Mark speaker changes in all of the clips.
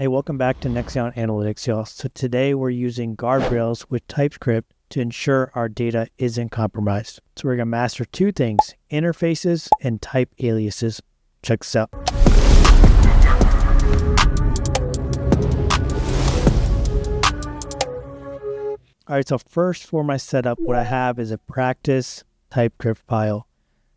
Speaker 1: Hey, welcome back to Nexion Analytics, y'all. So today we're using Guardrails with TypeScript to ensure our data isn't compromised. So we're going to master two things, interfaces and type aliases. Check this out. All right, so first for my setup, what I have is a practice TypeScript file.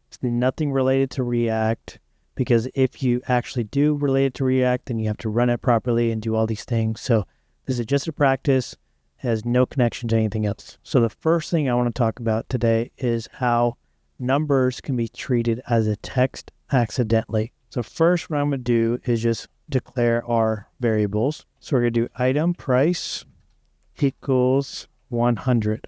Speaker 1: It's nothing related to React, because if you actually do relate it to React, then you have to run it properly and do all these things. So this is just a practice, has no connection to anything else. So the first thing I want to talk about today is how numbers can be treated as a text accidentally. So first what I'm going to do is just declare our variables. So we're going to do item price equals 100.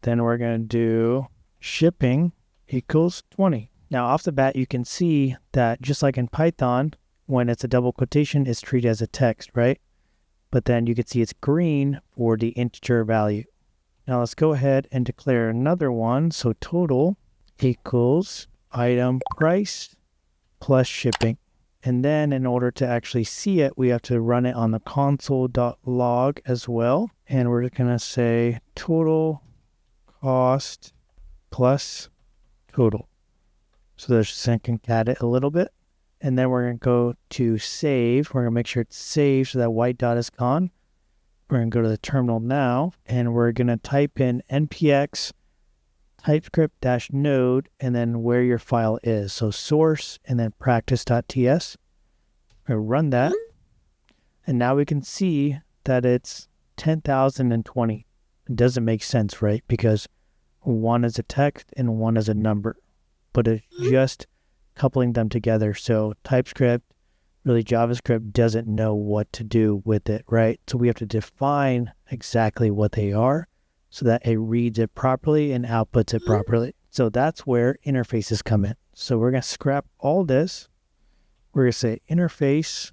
Speaker 1: Then we're going to do shipping equals 20. Now, off the bat, you can see that just like in Python, when it's a double quotation, it's treated as a text, right? But then you can see it's green for the integer value. Now, let's go ahead and declare another one. So total equals item price plus shipping. And then in order to actually see it, we have to run it on the console.log as well. And we're going to say total cost plus total. So there's concat it a little bit. And then we're going to go to save. We're going to make sure it's saved so that white dot is gone. We're going to go to the terminal now, and we're going to type in npx TypeScript-node and then where your file is. So source and then practice.ts. We're going to run that. And now we can see that it's 10,020. It doesn't make sense, right? Because one is a text and one is a number. But it's just coupling them together. So TypeScript, really JavaScript, doesn't know what to do with it, right? So we have to define exactly what they are so that it reads it properly and outputs it properly. So that's where interfaces come in. So we're going to scrap all this. We're going to say interface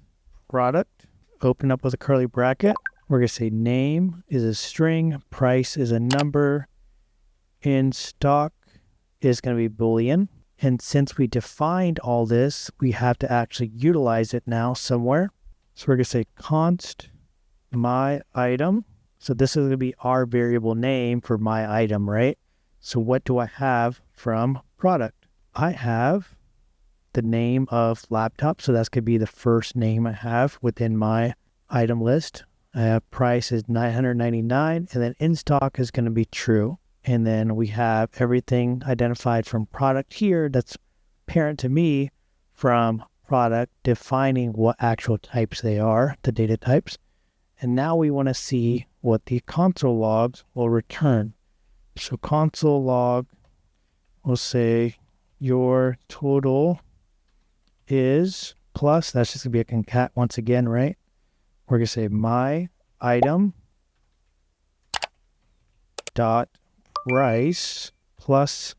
Speaker 1: product, open up with a curly bracket. We're going to say name is a string, price is a number, in stock is going to be Boolean. And since we defined all this, we have to actually utilize it now somewhere. So we're going to say const my item. So this is going to be our variable name for my item, right? So what do I have from product? I have the name of laptop. So that's going to be the first name I have within my item list. I have price is $999, and then in stock is going to be true. And then we have everything identified from product here that's parent to me from product, defining what actual types they are, the data types. And now we want to see what the console logs will return. So console log will say your total is plus, that's just going to be a concat once again, right? We're going to say my item dot price plus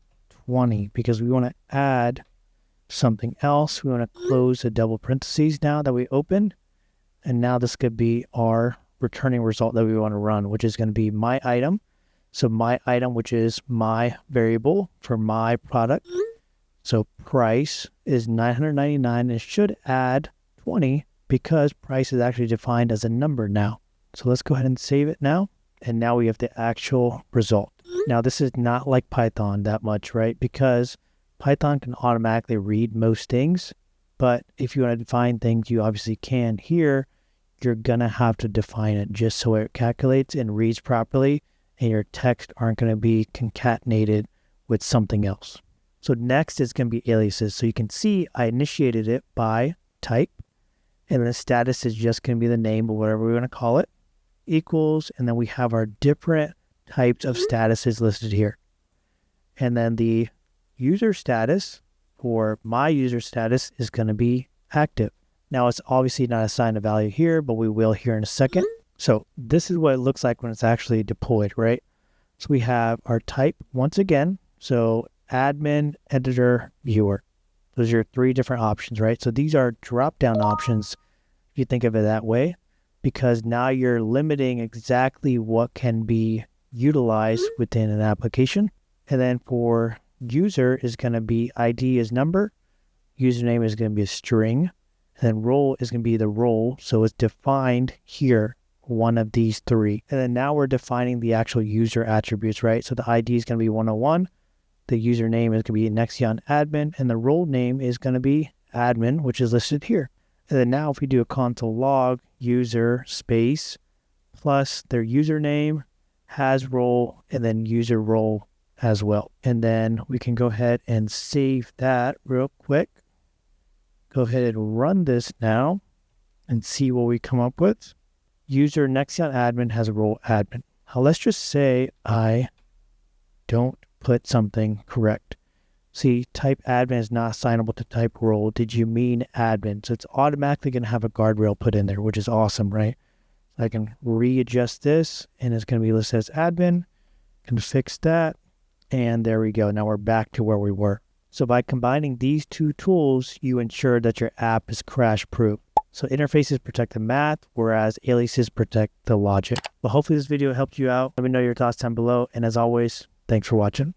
Speaker 1: 20 because we want to add something else. We want to close the double parentheses now that we opened. And now this could be our returning result that we want to run, which is going to be my item. So my item, which is my variable for my product. So price is $999. It should add 20 because price is actually defined as a number now. So let's go ahead and save it now. And now we have the actual result. Now, this is not like Python that much, right? Because Python can automatically read most things. But if you want to define things, you obviously can. Here, you're going to have to define it just so it calculates and reads properly. And your text aren't going to be concatenated with something else. So next is going to be aliases. So you can see I initiated it by type. And the status is just going to be the name of whatever we want to call it. Equals, and then we have our different types of statuses listed here. And then the user status for my user status is going to be active. Now it's obviously not assigned a value here, but we will here in a second. So this is what it looks like when it's actually deployed, right? So we have our type once again. So admin, editor, viewer. Those are your three different options, right? So these are drop-down options if you think of it that way, because now you're limiting exactly what can be utilized within an application. And then for user is going to be ID is number, username is going to be a string, then role is going to be the role. So it's defined here, one of these three. And then now we're defining the actual user attributes, right? So the ID is going to be 101. The username is going to be Nexion admin, and the role name is going to be admin, which is listed here. And then now if we do a console log user space plus their username, has role, and then user role as well. And then we can go ahead and save that real quick. Go ahead and run this now and see what we come up with. User Nexion admin has a role admin. Now let's just say I don't put something correct. See, type admin is not assignable to type role. Did you mean admin? So it's automatically going to have a guardrail put in there, which is awesome, right? So I can readjust this and it's going to be listed as admin. Can fix that. And there we go. Now we're back to where we were. So by combining these two tools, you ensure that your app is crash proof. So interfaces protect the math, whereas aliases protect the logic. Well, hopefully this video helped you out. Let me know your thoughts down below. And as always, thanks for watching.